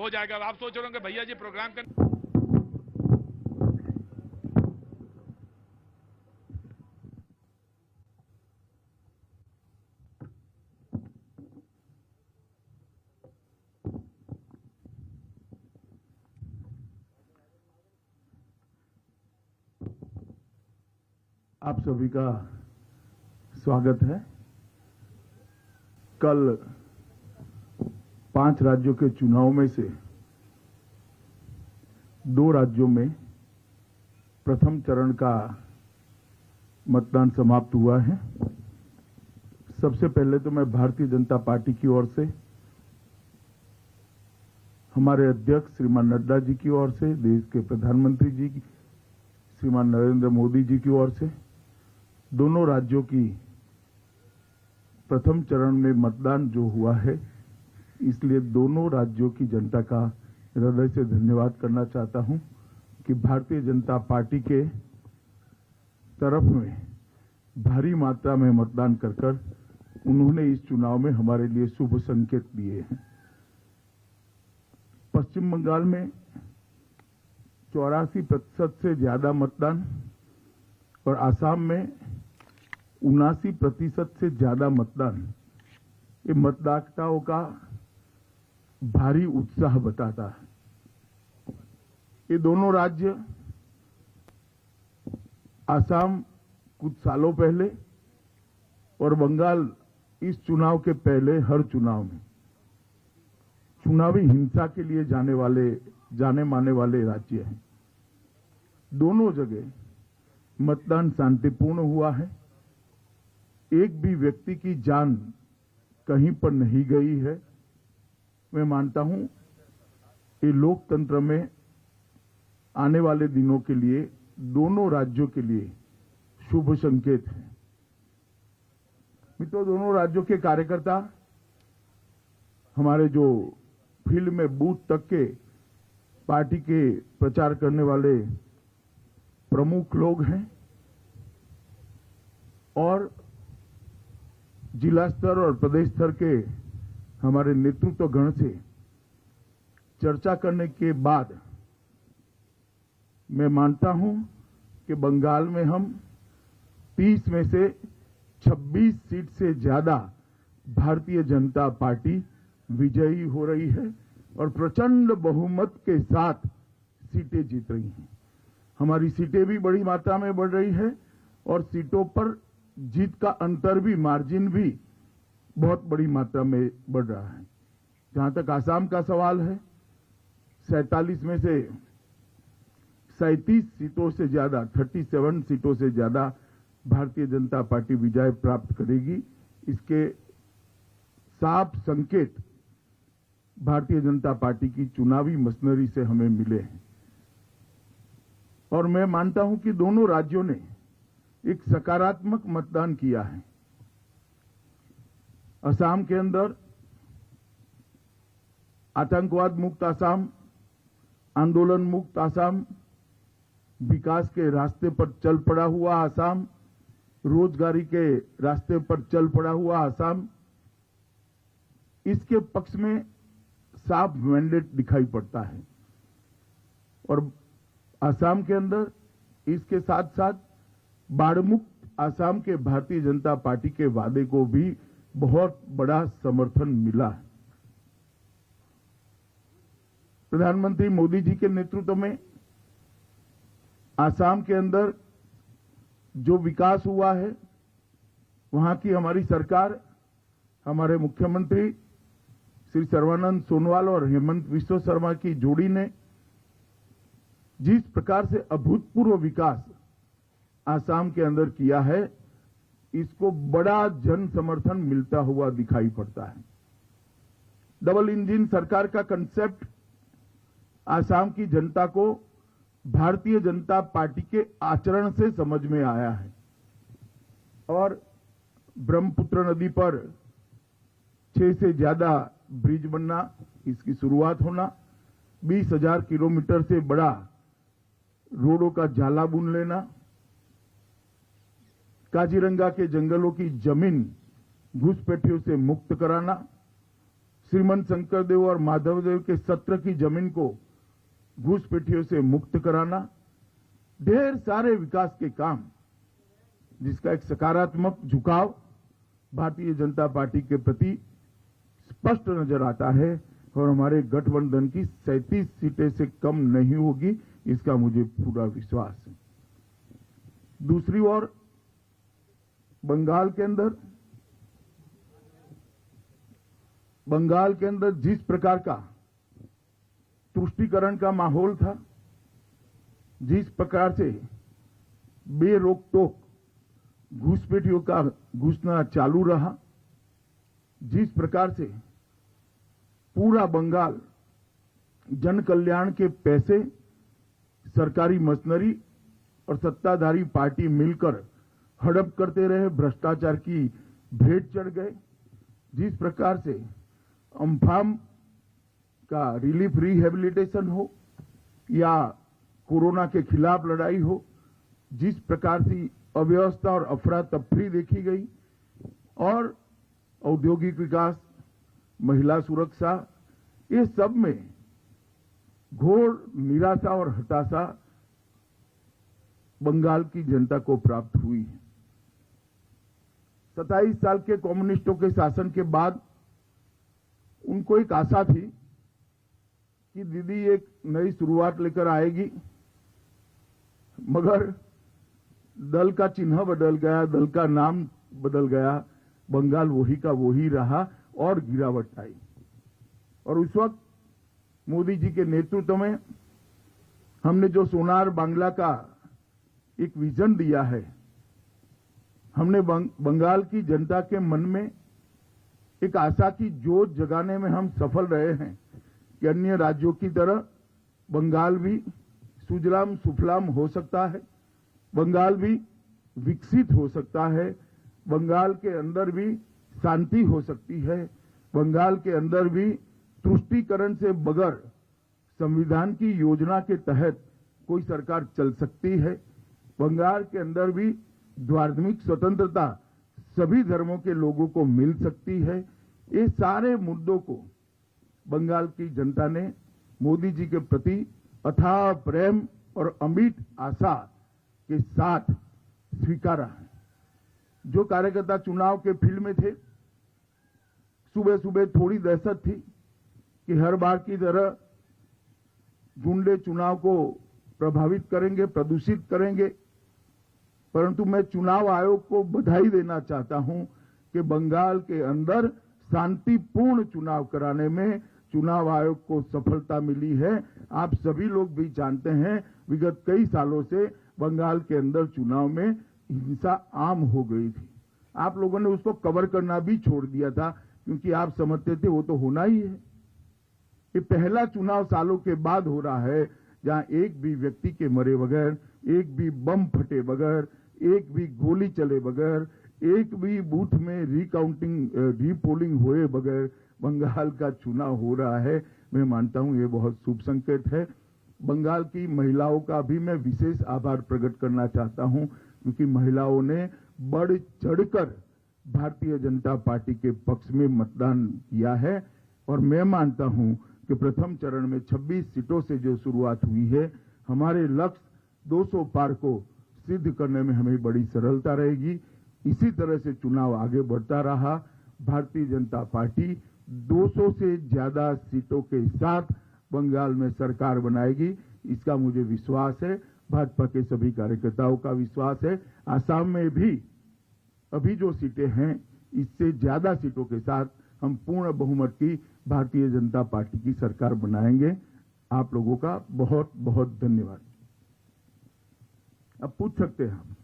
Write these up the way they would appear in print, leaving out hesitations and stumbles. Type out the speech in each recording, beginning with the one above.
हो जाएगा। आप सोच रहे होंगे भैया जी प्रोग्राम कर। आप सभी का स्वागत है। कल 5 राज्यों के चुनाव में से 2 राज्यों में प्रथम चरण का मतदान समाप्त हुआ है। सबसे पहले तो मैं भारतीय जनता पार्टी की ओर से, हमारे अध्यक्ष श्रीमान नड्डा जी की ओर से, देश के प्रधानमंत्री जी श्रीमान नरेंद्र मोदी जी की ओर से दोनों राज्यों की प्रथम चरण में मतदान जो हुआ है, इसलिए दोनों राज्यों की जनता का हृदय से धन्यवाद करना चाहता हूं कि भारतीय जनता पार्टी के तरफ में भारी मात्रा में मतदान कर उन्होंने इस चुनाव में हमारे लिए शुभ संकेत दिए हैं। पश्चिम बंगाल में 84% से ज्यादा मतदान और आसाम में 79% से ज्यादा मतदान, ये मतदाताओं का भारी उत्साह बताता है। ये दोनों राज्य, आसाम कुछ सालों पहले और बंगाल इस चुनाव के पहले हर चुनाव में चुनावी हिंसा के लिए जाने माने वाले राज्य हैं। दोनों जगह मतदान शांतिपूर्ण हुआ है। एक भी व्यक्ति की जान कहीं पर नहीं गई है। मैं मानता हूं ये लोकतंत्र में आने वाले दिनों के लिए दोनों राज्यों के लिए शुभ संकेत है। मित्रों, दोनों राज्यों के कार्यकर्ता, हमारे जो फील्ड में बूथ तक के पार्टी के प्रचार करने वाले प्रमुख लोग हैं और जिला स्तर और प्रदेश स्तर के हमारे नेतृत्व गण से चर्चा करने के बाद मैं मानता हूं कि बंगाल में हम 30 में से 26 सीट से ज्यादा भारतीय जनता पार्टी विजयी हो रही है और प्रचंड बहुमत के साथ सीटें जीत रही हैं। हमारी सीटें भी बड़ी मात्रा में बढ़ रही है और सीटों पर जीत का अंतर भी, मार्जिन भी बहुत बड़ी मात्रा में बढ़ रहा है। जहां तक आसाम का सवाल है, 47 में से 37 सीटों से ज्यादा, 37 सीटों से ज्यादा भारतीय जनता पार्टी विजय प्राप्त करेगी। इसके साफ संकेत भारतीय जनता पार्टी की चुनावी मशीनरी से हमें मिले हैं और मैं मानता हूं कि दोनों राज्यों ने एक सकारात्मक मतदान किया है। असम के अंदर आतंकवाद मुक्त असम, आंदोलन मुक्त असम, विकास के रास्ते पर चल पड़ा हुआ असम, रोजगारी के रास्ते पर चल पड़ा हुआ असम, इसके पक्ष में साफ मैंडेट दिखाई पड़ता है। और असम के अंदर इसके साथ साथ बाढ़ मुक्त असम के भारतीय जनता पार्टी के वादे को भी बहुत बड़ा समर्थन मिला है। प्रधानमंत्री मोदी जी के नेतृत्व में असम के अंदर जो विकास हुआ है, वहां की हमारी सरकार, हमारे मुख्यमंत्री श्री सर्बानंद सोनोवाल और हेमंत बिस्वा शर्मा की जोड़ी ने जिस प्रकार से अभूतपूर्व विकास असम के अंदर किया है, इसको बड़ा जन समर्थन मिलता हुआ दिखाई पड़ता है। डबल इंजन सरकार का कंसेप्ट असम की जनता को भारतीय जनता पार्टी के आचरण से समझ में आया है और ब्रह्मपुत्र नदी पर 6 से ज्यादा ब्रिज बनना, इसकी शुरुआत होना, 20,000 किलोमीटर से बड़ा रोडों का जाला बुन लेना, काजीरंगा के जंगलों की जमीन घुसपैठियों से मुक्त कराना, श्रीमंत शंकरदेव और माधवदेव के सत्र की जमीन को घुसपैठियों से मुक्त कराना, ढेर सारे विकास के काम जिसका एक सकारात्मक झुकाव भारतीय जनता पार्टी के प्रति स्पष्ट नजर आता है और हमारे गठबंधन की 37 सीटें से कम नहीं होगी, इसका मुझे पूरा विश्वास है। दूसरी ओर बंगाल के अंदर जिस प्रकार का तुष्टीकरण का माहौल था, जिस प्रकार से बेरोक टोक घुसपैठियों का घुसना चालू रहा, जिस प्रकार से पूरा बंगाल जन कल्याण के पैसे सरकारी मशीनरी और सत्ताधारी पार्टी मिलकर हड़प करते रहे, भ्रष्टाचार की भेंट चढ़ गए, जिस प्रकार से अम्फान का रिलीफ रिहेबिलिटेशन हो या कोरोना के खिलाफ लड़ाई हो, जिस प्रकार से अव्यवस्था और अफरा तफरी देखी गई और औद्योगिक विकास, महिला सुरक्षा, ये सब में घोर निराशा और हताशा बंगाल की जनता को प्राप्त हुई है। 27 साल के कम्युनिस्टों के शासन के बाद उनको एक आशा थी कि दीदी एक नई शुरुआत लेकर आएगी, मगर दल का चिन्ह बदल गया, दल का नाम बदल गया, बंगाल वही का वही रहा और गिरावट आई। और उस वक्त मोदी जी के नेतृत्व में हमने जो सोनार बांग्ला का एक विजन दिया है, हमने बंगाल की जनता के मन में एक आशा की जोत जगाने में हम सफल रहे हैं कि अन्य राज्यों की तरह बंगाल भी सुजलाम सुफलाम हो सकता है, बंगाल भी विकसित हो सकता है, बंगाल के अंदर भी शांति हो सकती है, बंगाल के अंदर भी तुष्टीकरण से बगैर संविधान की योजना के तहत कोई सरकार चल सकती है, बंगाल के अंदर भी धार्मिक स्वतंत्रता सभी धर्मों के लोगों को मिल सकती है। ये सारे मुद्दों को बंगाल की जनता ने मोदी जी के प्रति अथाह प्रेम और अमिट आशा के साथ स्वीकारा है। जो कार्यकर्ता चुनाव के फील्ड में थे, सुबह सुबह थोड़ी दहशत थी कि हर बार की तरह गुंडे चुनाव को प्रभावित करेंगे, प्रदूषित करेंगे, परंतु मैं चुनाव आयोग को बधाई देना चाहता हूं कि बंगाल के अंदर शांतिपूर्ण चुनाव कराने में चुनाव आयोग को सफलता मिली है। आप सभी लोग भी जानते हैं, विगत कई सालों से बंगाल के अंदर चुनाव में हिंसा आम हो गई थी। आप लोगों ने उसको कवर करना भी छोड़ दिया था, क्योंकि आप समझते थे वो तो होना ही है। ये पहला चुनाव सालों के बाद हो रहा है जहां एक भी व्यक्ति के मरे बगैर, एक भी बम फटे बगैर, एक भी गोली चले बगैर, एक भी बूथ में रीपोलिंग हुए बगैर बंगाल का चुनाव हो रहा है। मैं मानता हूं ये बहुत शुभ संकेत है। बंगाल की महिलाओं का भी मैं विशेष आभार प्रकट करना चाहता हूं, क्योंकि महिलाओं ने बढ़ चढ़कर भारतीय जनता पार्टी के पक्ष में मतदान किया है। और मैं मानता हूं कि प्रथम चरण में 26 सीटों से जो शुरुआत हुई है, हमारे लक्ष्य 200 पार को सिद्ध करने में हमें बड़ी सरलता रहेगी। इसी तरह से चुनाव आगे बढ़ता रहा, भारतीय जनता पार्टी 200 से ज्यादा सीटों के साथ बंगाल में सरकार बनाएगी, इसका मुझे विश्वास है। भाजपा के सभी कार्यकर्ताओं का विश्वास है। आसाम में भी अभी जो सीटें हैं, इससे ज्यादा सीटों के साथ हम पूर्ण बहुमत की भारतीय जनता पार्टी की सरकार बनाएंगे। आप लोगों का बहुत बहुत धन्यवाद। अब पूछ सकते हैं हम।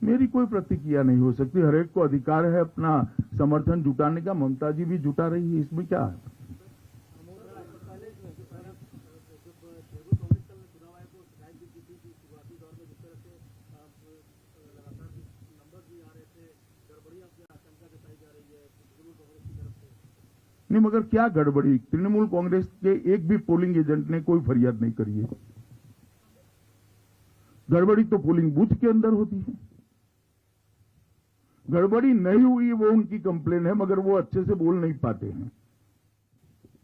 मेरी कोई प्रतिक्रिया नहीं हो सकती। हर एक को अधिकार है अपना समर्थन जुटाने का। ममता जी भी जुटा रही है, इसमें क्या है? नहीं, मगर क्या गड़बड़ी? तृणमूल कांग्रेस के एक भी पोलिंग एजेंट ने कोई फरियाद नहीं करी है। गड़बड़ी तो पोलिंग बूथ के अंदर होती है। गड़बड़ी नहीं हुई वो उनकी कंप्लेन है, मगर वो अच्छे से बोल नहीं पाते हैं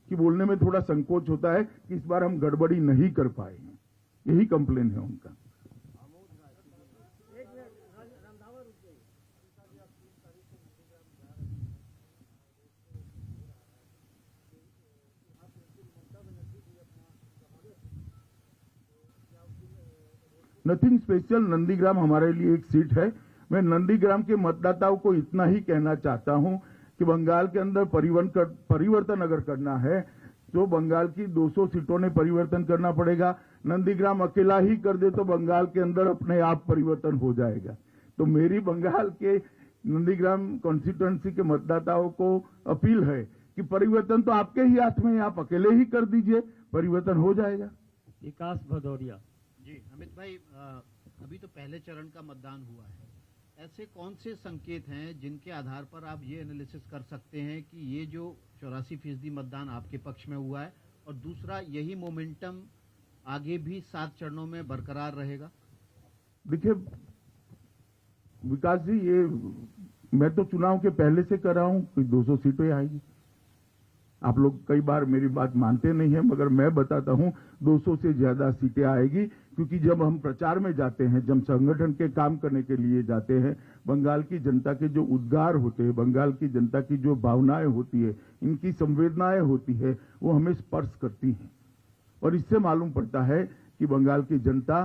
कि बोलने में थोड़ा संकोच होता है कि इस बार हम गड़बड़ी नहीं कर पाए। यही कंप्लेन है उनका। नथिंग स्पेशल, नंदीग्राम हमारे लिए एक सीट है। मैं नंदीग्राम के मतदाताओं को इतना ही कहना चाहता हूं कि बंगाल के अंदर परिवर्तन अगर करना है तो बंगाल की 200 सीटों ने परिवर्तन करना पड़ेगा। नंदीग्राम अकेला ही कर दे तो बंगाल के अंदर अपने आप परिवर्तन हो जाएगा। तो मेरी बंगाल के नंदीग्राम कॉन्स्टिट्यूएंसी के मतदाताओं को अपील है कि परिवर्तन तो आपके ही हाथ में है, आप अकेले ही कर दीजिए, परिवर्तन हो जाएगा। विकास भदौरिया जी अमित भाई, अभी तो पहले चरण का मतदान हुआ है। ऐसे कौन से संकेत हैं जिनके आधार पर आप ये एनालिसिस कर सकते हैं कि ये जो 84% मतदान आपके पक्ष में हुआ है, और दूसरा यही मोमेंटम आगे भी 7 चरणों में बरकरार रहेगा? देखिए विकास जी, ये मैं तो चुनाव के पहले से कर रहा हूं कि 200 सीटें आएगी। आप लोग कई बार मेरी बात मानते नहीं है, मगर मैं बताता हूं 200 से ज्यादा सीटें आएगी, क्योंकि जब हम प्रचार में जाते हैं, जब संगठन के काम करने के लिए जाते हैं, बंगाल की जनता के जो उद्गार होते हैं, बंगाल की जनता की जो भावनाएं होती है, इनकी संवेदनाएं होती है, वो हमें स्पर्श करती हैं। और इससे मालूम पड़ता है कि बंगाल की जनता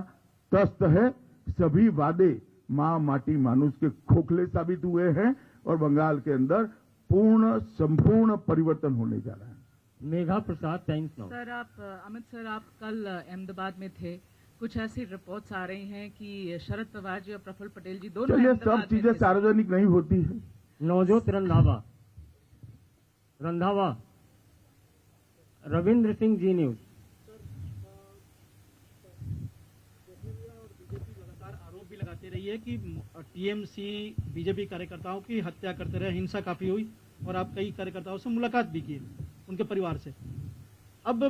त्रस्त है। सभी वादे मां माटी मानुष के खोखले साबित हुए हैं और बंगाल के अंदर संपूर्ण परिवर्तन होने जा रहा है। Megha Prasad, Times Now. Sir, Amit sir, आप कल अहमदाबाद में थे। कुछ ऐसी रिपोर्ट्स आ रही हैं कि शरद पवार जी और प्रफुल्ल पटेल जी दोनों चलिए, सब चीजें सार्वजनिक नहीं होती है। नवजोत रंधावा, रविंद्र सिंह, जी न्यूज। आरोप भी लगाते रही है कि टीएमसी बीजेपी कार्यकर्ताओं की हत्या करते रहे, हिंसा काफी हुई, और आप कई कार्यकर्ताओं से मुलाकात भी की उनके परिवार से। अब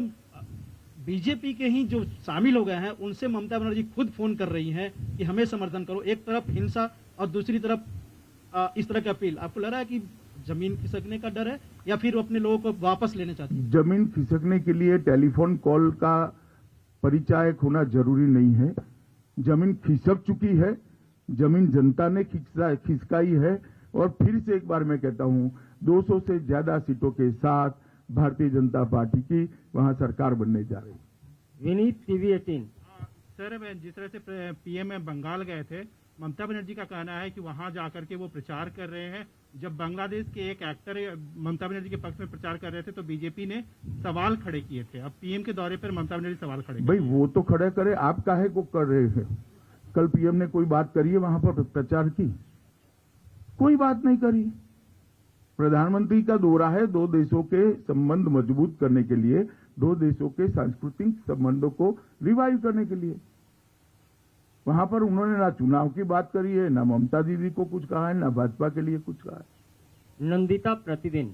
बीजेपी के ही जो शामिल हो गए हैं उनसे ममता बनर्जी खुद फोन कर रही हैं कि हमें समर्थन करो। एक तरफ हिंसा और दूसरी तरफ इस तरह की अपील। आपको लग रहा है कि जमीन खिसकने का डर है या फिर वो अपने लोगों को वापस लेना चाहती है? जमीन खिसकने के लिए टेलीफोन कॉल का परिचायक होना जरूरी नहीं है। जमीन खिसक चुकी है, जमीन जनता ने खिसकाई है। और फिर से एक बार मैं कहता हूं, 200 से ज्यादा सीटों के साथ भारतीय जनता पार्टी की वहां सरकार बनने जा रही है। विनीत, टीवी 18। सर, जिस तरह से पीएम बंगाल गए थे, ममता बनर्जी का कहना है कि वहां जाकर के वो प्रचार कर रहे हैं। जब बांग्लादेश के एक एक्टर ममता बनर्जी के पक्ष में प्रचार कर रहे थे तो बीजेपी ने सवाल खड़े किए थे। अब पीएम के दौरे पर ममता बनर्जी सवाल खड़े भाई, वो तो खड़े करे, आप काहे को कर रहे हैं? कल पीएम ने कोई बात करी है वहां पर प्रचार की? कोई बात नहीं करी। प्रधानमंत्री का दौरा है 2 देशों के संबंध मजबूत करने के लिए, 2 देशों के सांस्कृतिक संबंधों को रिवाइव करने के लिए। वहां पर उन्होंने ना चुनाव की बात करी है, ना ममता दीदी को कुछ कहा है, ना भाजपा के लिए कुछ कहा है। नंदिता, प्रतिदिन।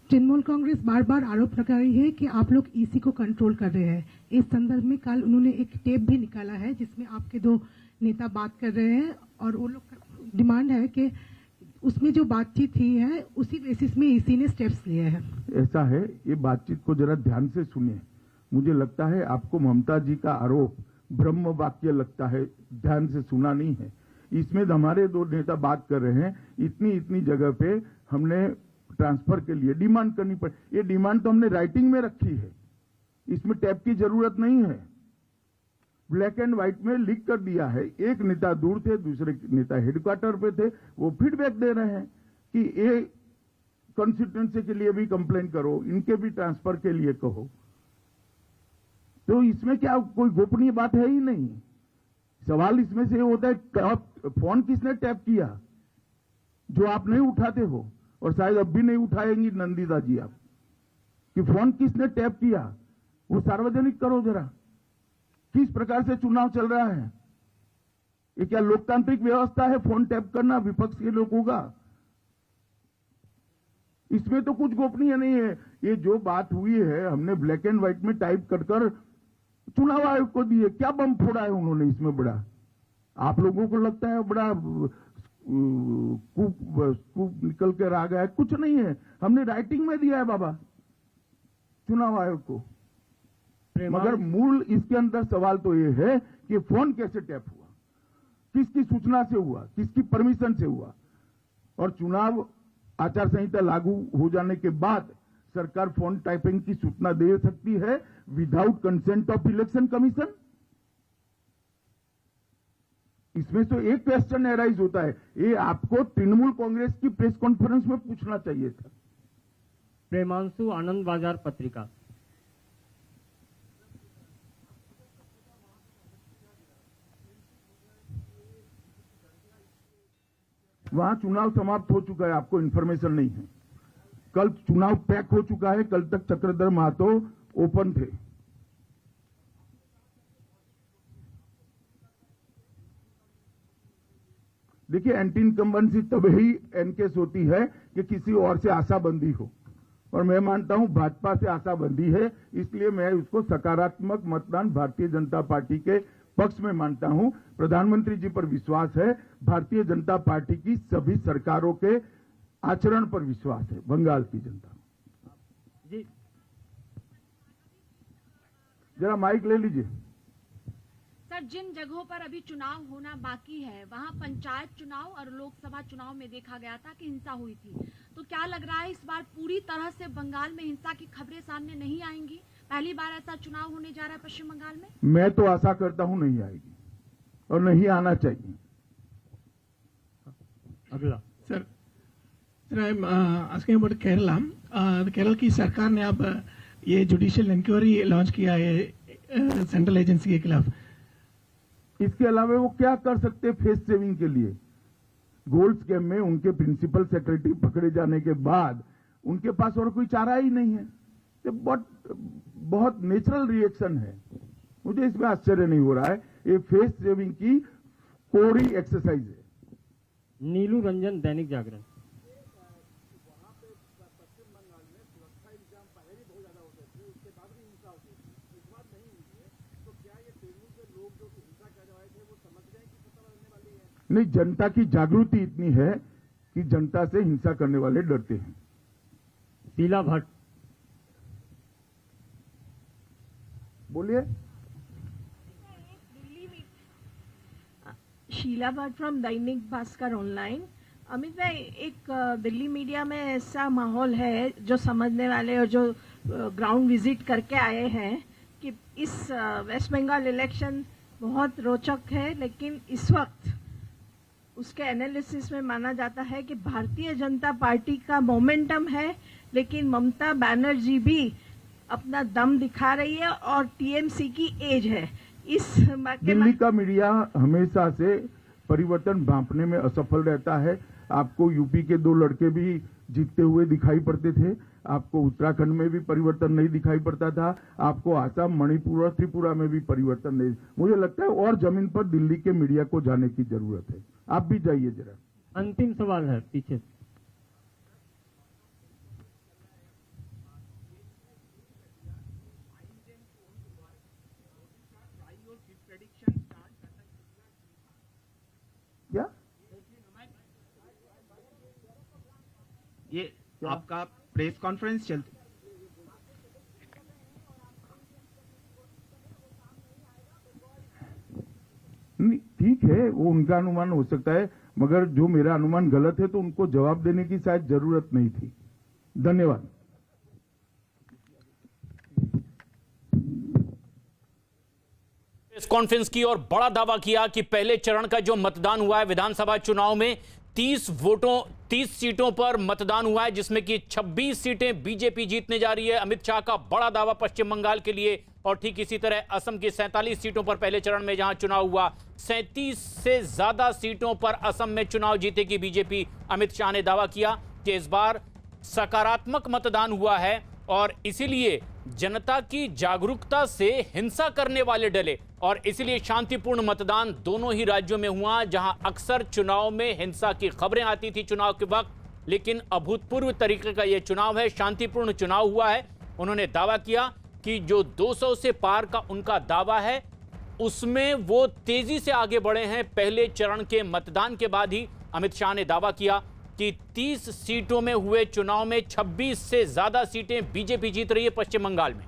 तृणमूल कांग्रेस बार बार आरोप लगा रही है कि आप लोग ईसी को कंट्रोल कर रहे हैं। इस संदर्भ में कल उन्होंने एक टेप भी निकाला है जिसमें आपके 2 नेता बात कर रहे हैं, और वो लोग डिमांड है कि उसमें जो बातचीत हुई है उसी बेसिस में ईसी ने स्टेप्स लिए हैं। ऐसा है, ये बातचीत को जरा ध्यान से सुनिए। मुझे लगता है आपको ममता जी का आरोप ब्रह्म वाक्य लगता है, ध्यान से सुना नहीं है। इसमें हमारे 2 नेता बात कर रहे हैं, इतनी जगह पे हमने ट्रांसफर के लिए डिमांड करनी पड़ी। ये डिमांड तो हमने राइटिंग में रखी है, इसमें टैप की जरूरत नहीं है। ब्लैक एंड व्हाइट में लिख कर दिया है। एक नेता दूर थे, दूसरे नेता हेडक्वार्टर पे थे, वो फीडबैक दे रहे हैं कि ये कॉन्स्टिट्यूएंसी के लिए भी कंप्लेन करो, इनके भी ट्रांसफर के लिए कहो। तो इसमें क्या कोई गोपनीय बात है ही नहीं। सवाल इसमें से होता है फोन किसने टैप किया, जो आप नहीं उठाते हो और शायद अब भी नहीं उठाएंगी नंदिता जी आप, कि फोन किसने टैप किया वो सार्वजनिक करो जरा। किस प्रकार से चुनाव चल रहा है, ये क्या लोकतांत्रिक व्यवस्था है फोन टैप करना विपक्ष के लोगों का? इसमें तो कुछ गोपनीय नहीं है। ये जो बात हुई है हमने ब्लैक एंड व्हाइट में टाइप कर चुनाव आयोग को दिए। क्या बम फोड़ा है उन्होंने इसमें बड़ा? आप लोगों को लगता है बड़ा कूप निकल कर आ गया है, कुछ नहीं है। हमने राइटिंग में दिया है बाबा चुनाव आयोग को। मगर मूल इसके अंदर सवाल तो ये है कि फोन कैसे टैप हुआ, किसकी सूचना से हुआ, किसकी परमिशन से हुआ। और चुनाव आचार संहिता लागू हो जाने के बाद सरकार फोन टैपिंग की सूचना दे सकती है without consent of election commission. इसमें तो एक क्वेश्चन एराइज होता है, ये आपको तृणमूल कांग्रेस की प्रेस कॉन्फ्रेंस में पूछना चाहिए था। प्रेमांशु आनंद बाजार पत्रिका। वहां चुनाव समाप्त हो चुका है, आपको इंफॉर्मेशन नहीं है। कल चुनाव पैक हो चुका है, कल तक चक्रधर महतो ओपन थे। देखिए एंटी इनकम्बेंसी तब ही एनकेस होती है कि किसी और से आशाबंदी हो, और मैं मानता हूं भाजपा से आशाबंदी है, इसलिए मैं उसको सकारात्मक मतदान भारतीय जनता पार्टी के पक्ष में मानता हूं। प्रधानमंत्री जी पर विश्वास है, भारतीय जनता पार्टी की सभी सरकारों के आचरण पर विश्वास है बंगाल की जनता। जी जरा माइक ले लीजिए। सर, जिन जगहों पर अभी चुनाव होना बाकी है वहां पंचायत चुनाव और लोकसभा चुनाव में देखा गया था कि हिंसा हुई थी, तो क्या लग रहा है इस बार पूरी तरह से बंगाल में हिंसा की खबरें सामने नहीं आएंगी? पहली बार ऐसा चुनाव होने जा रहा है पश्चिम बंगाल में। मैं तो आशा करता हूं नहीं आएगी और नहीं आना चाहिए। अगला sir, I am asking about Kerala. Kerala की सरकार ने अब ये जुडिशियल इंक्वायरी लॉन्च किया है सेंट्रल एजेंसी के खिलाफ। इसके अलावा वो क्या कर सकते हैं फेस सेविंग के लिए? गोल्ड स्कैम में उनके प्रिंसिपल सेक्रेटरी पकड़े जाने के बाद उनके पास और कोई चारा ही नहीं है। तो बहुत नेचुरल रिएक्शन है, मुझे इसमें आश्चर्य नहीं हो रहा है। ये फेस सेविंग की कोरी एक्सरसाइज है। नीलू रंजन दैनिक जागरण। नहीं, जनता की जागृति इतनी है कि जनता से हिंसा करने वाले डरते हैं। शीला भट्ट। बोलिए। Sheila Bhatt from Dainik Bhaskar online. अमित भाई, एक दिल्ली मीडिया में ऐसा माहौल है जो समझने वाले और जो ग्राउंड विजिट करके आए हैं कि इस वेस्ट बंगाल इलेक्शन बहुत रोचक है, लेकिन इस वक्त उसके एनालिसिस में माना जाता है कि भारतीय जनता पार्टी का मोमेंटम है, लेकिन ममता बनर्जी भी अपना दम दिखा रही है और टीएमसी की एज है। इस दिल्ली का मीडिया हमेशा से परिवर्तन भांपने में असफल रहता है। आपको यूपी के 2 लड़के भी जीतते हुए दिखाई पड़ते थे, आपको उत्तराखंड में भी परिवर्तन नहीं दिखाई पड़ता था, आपको आसाम, मणिपुर और त्रिपुरा में भी परिवर्तन नहीं। मुझे लगता है और जमीन पर दिल्ली के मीडिया को जाने की जरूरत है। आप भी जाइए जरा। अंतिम सवाल है पीछे। क्या ये आपका प्रेस कॉन्फ्रेंस चलती? नहीं, ठीक है, वो उनका अनुमान हो सकता है, मगर जो मेरा अनुमान गलत है तो उनको जवाब देने की शायद जरूरत नहीं थी। धन्यवाद। प्रेस कॉन्फ्रेंस की और बड़ा दावा किया कि पहले चरण का जो मतदान हुआ है विधानसभा चुनाव में 30 सीटों पर मतदान हुआ है, जिसमें कि 26 सीटें बीजेपी जीतने जा रही है। अमित शाह का बड़ा दावा पश्चिम बंगाल के लिए। और ठीक इसी तरह असम की 47 सीटों पर पहले चरण में जहां चुनाव हुआ, 37 से ज्यादा सीटों पर असम में चुनाव जीतेगी बीजेपी। अमित शाह ने दावा किया कि इस बार सकारात्मक मतदान हुआ है और इसीलिए जनता की जागरूकता से हिंसा करने वाले डले और इसलिए शांतिपूर्ण मतदान दोनों ही राज्यों में हुआ, जहां अक्सर चुनाव में हिंसा की खबरें आती थी चुनाव के वक्त, लेकिन अभूतपूर्व तरीके का यह चुनाव है, शांतिपूर्ण चुनाव हुआ है। उन्होंने दावा किया कि जो 200 से पार का उनका दावा है उसमें वो तेजी से आगे बढ़े हैं। पहले चरण के मतदान के बाद ही अमित शाह ने दावा किया कि 30 सीटों में हुए चुनाव में 26 से ज्यादा सीटें बीजेपी जीत रही है पश्चिम बंगाल में।